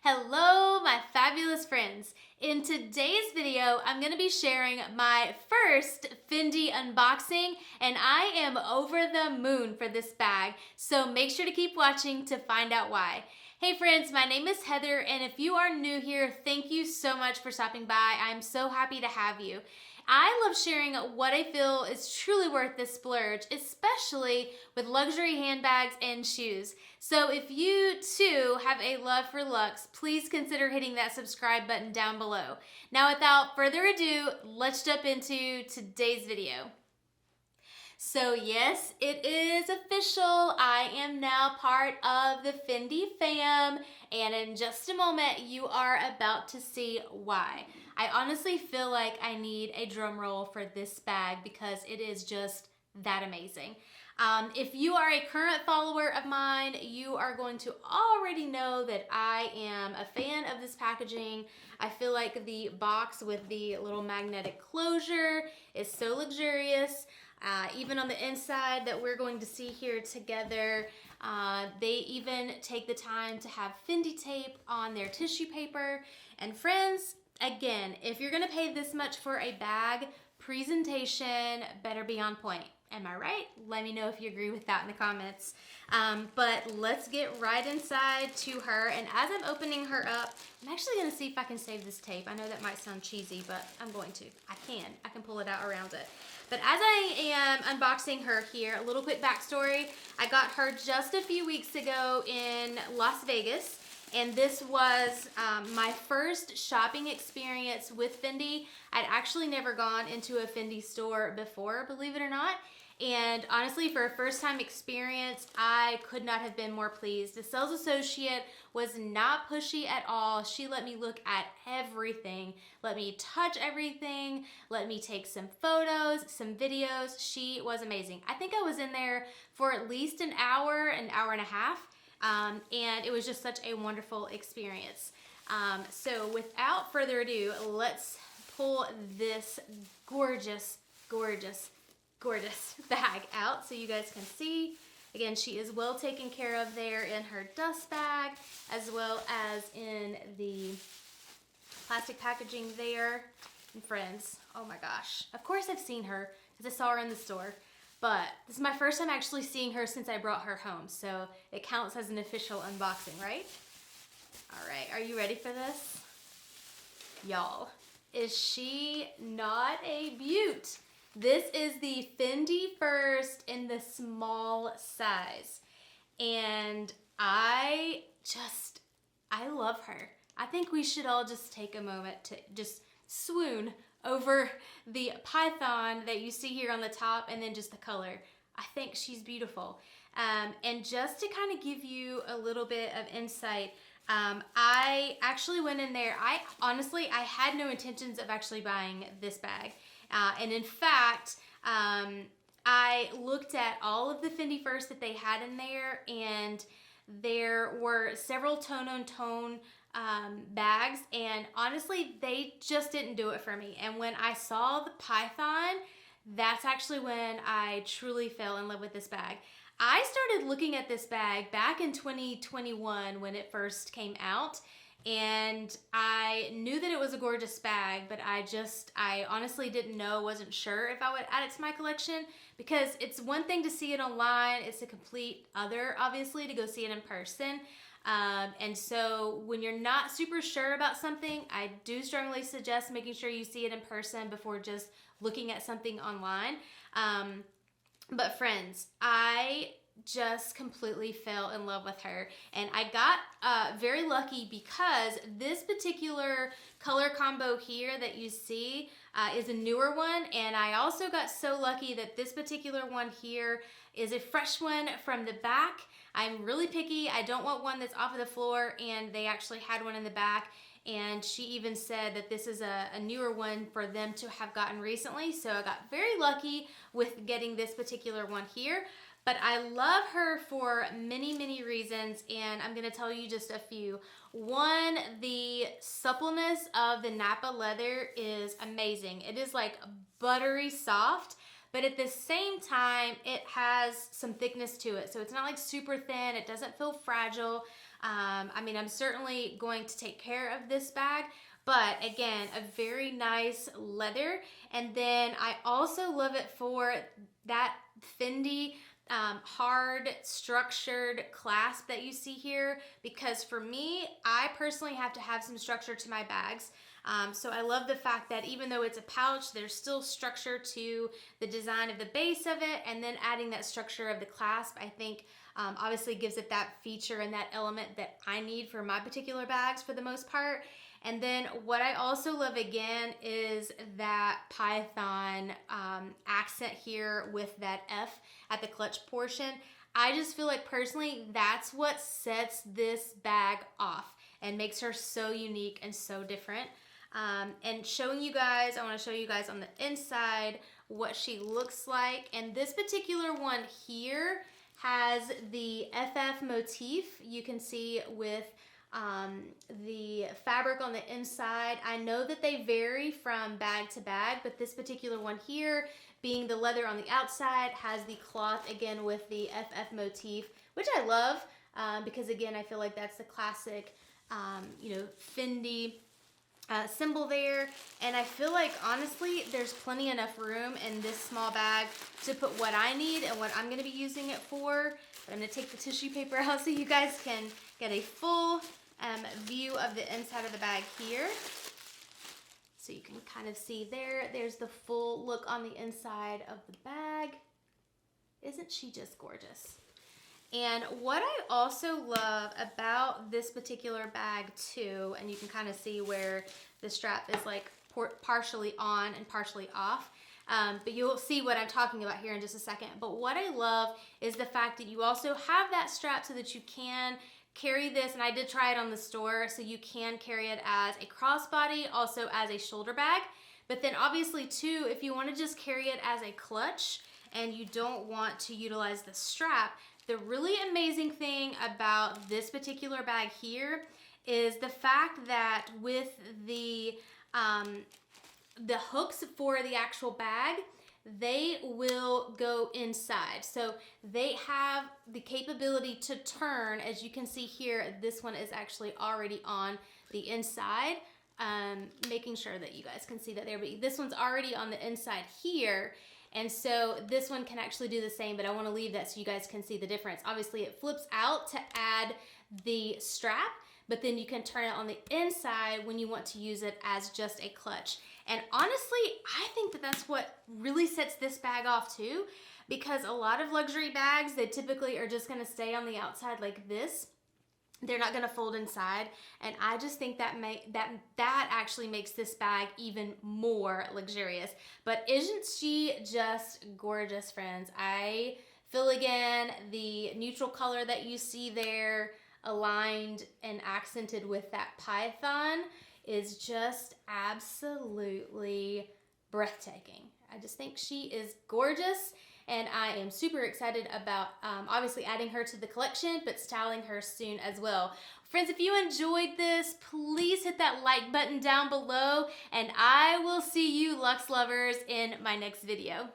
Hello, my fabulous friends. In today's video, I'm going to be sharing my first Fendi unboxing, and I am over the moon for this bag, so make sure to keep watching to find out why. Hey friends, my name is Heather, and if you are new here, thank you so much for stopping by. I'm so happy to have you. I love sharing what I feel is truly worth this splurge, especially with luxury handbags and shoes. So if you too have a love for luxe, please consider hitting that subscribe button down below. Now without further ado, let's jump into today's video. So yes, it is official. I am now part of the Fendi fam, and in just a moment, you are about to see why. I honestly feel like I need a drum roll for this bag because it is just that amazing. If you are a current follower of mine, you are going to already know that I am a fan of this packaging. I feel like the box with the little magnetic closure is so luxurious. Even on the inside that we're going to see here together, they even take the time to have Fendi tape on their tissue paper. And friends, again, if you're gonna pay this much for a bag, presentation better be on point. Am I right? Let me know if you agree with that in the comments. But let's get right inside to her. And as I'm opening her up, I'm actually gonna see if I can save this tape. I know that might sound cheesy, but I'm going to. I can pull it out around it. But as I am unboxing her here, a little quick backstory. I got her just a few weeks ago in Las Vegas. And this was my first shopping experience with Fendi. I'd actually never gone into a Fendi store before, believe it or not. And honestly, for a first-time experience, I could not have been more pleased. The sales associate was not pushy at all. She let me look at everything, let me touch everything, let me take some photos, some videos. She was amazing. I think I was in there for at least an hour and a half. And it was just such a wonderful experience. So without further ado, let's pull this gorgeous bag out so you guys can see. Again, she is well taken care of there in her dust bag, as well as in the plastic packaging there. And friends, oh my gosh. Of course I've seen her because I saw her in the store. But this is my first time actually seeing her since I brought her home, so it counts as an official unboxing, right? All right, are you ready for this? Y'all, is she not a beaut? This is the Fendi First in the small size, and I love her. I think we should all just take a moment to just swoon over the python that you see here on the top, and then just the color. I think she's beautiful. And just to kind of give you a little bit of insight, I actually went in there. I had no intentions of actually buying this bag. And in fact, I looked at all of the Fendi First that they had in there, and there were several tone-on-tone bags, and honestly they just didn't do it for me. And when I saw the python, that's actually when I truly fell in love with this bag. I started looking at this bag back in 2021 when it first came out, and I knew that it was a gorgeous bag, but I honestly didn't know, wasn't sure if I would add it to my collection, because it's one thing to see it online, it's a complete other, obviously, to go see it in person. And so when you're not super sure about something, I do strongly suggest making sure you see it in person before just looking at something online. But friends, I just completely fell in love with her, and I got very lucky because this particular color combo here that you see is a newer one, and I also got so lucky that this particular one here is a fresh one from the back. I'm really picky. I don't want one that's off of the floor, and they actually had one in the back, and she even said that this is a newer one for them to have gotten recently, so I got very lucky with getting this particular one here. But I love her for many reasons, and I'm going to tell you just a few. One, the suppleness of the Napa leather is amazing. It is like buttery soft, but at the same time, it has some thickness to it. So it's not like super thin. It doesn't feel fragile. I mean, I'm certainly going to take care of this bag, but again, a very nice leather. And then I also love it for that Fendi hard structured clasp that you see here, because for me, I personally have to have some structure to my bags. So I love the fact that even though it's a pouch, there's still structure to the design of the base of it, and then adding that structure of the clasp, I think obviously gives it that feature and that element that I need for my particular bags for the most part. And then what I also love again is that python accent here with that F at the clutch portion. I just feel like personally that's what sets this bag off and makes her so unique and so different. And showing you guys, I want to show you guys on the inside what she looks like. And this particular one here has the FF motif. You can see with the fabric on the inside. I know that they vary from bag to bag, but this particular one here, being the leather on the outside, has the cloth again with the FF motif, which I love because again, I feel like that's the classic, you know, Fendi symbol there. And I feel like honestly, there's plenty enough room in this small bag to put what I need and what I'm going to be using it for. But I'm going to take the tissue paper out so you guys can get a full view of the inside of the bag here. So you can kind of see there's the full look on the inside of the bag. Isn't she just gorgeous? And what I also love about this particular bag too, and you can kind of see where the strap is like partially on and partially off, but you'll see what I'm talking about here in just a second. But what I love is the fact that you also have that strap so that you can carry this, and I did try it on the store, so you can carry it as a crossbody, also as a shoulder bag. But then obviously too, if you want to just carry it as a clutch and you don't want to utilize the strap, the really amazing thing about this particular bag here is the fact that with the hooks for the actual bag, they will go inside. So they have the capability to turn. As you can see here, this one is actually already on the inside. Making sure that you guys can see that there, but this one's already on the inside here. And so this one can actually do the same, but I want to leave that so you guys can see the difference. Obviously it flips out to add the strap, but then you can turn it on the inside when you want to use it as just a clutch. And honestly, I think that that's what really sets this bag off too, because a lot of luxury bags, they typically are just going to stay on the outside like this. They're not going to fold inside, and I just think that that actually makes this bag even more luxurious. But isn't she just gorgeous, friends? I feel again the neutral color that you see there aligned and accented with that python is just absolutely breathtaking. I just think she is gorgeous. And I am super excited about obviously adding her to the collection, but styling her soon as well. Friends, if you enjoyed this, please hit that like button down below, and I will see you luxe lovers in my next video.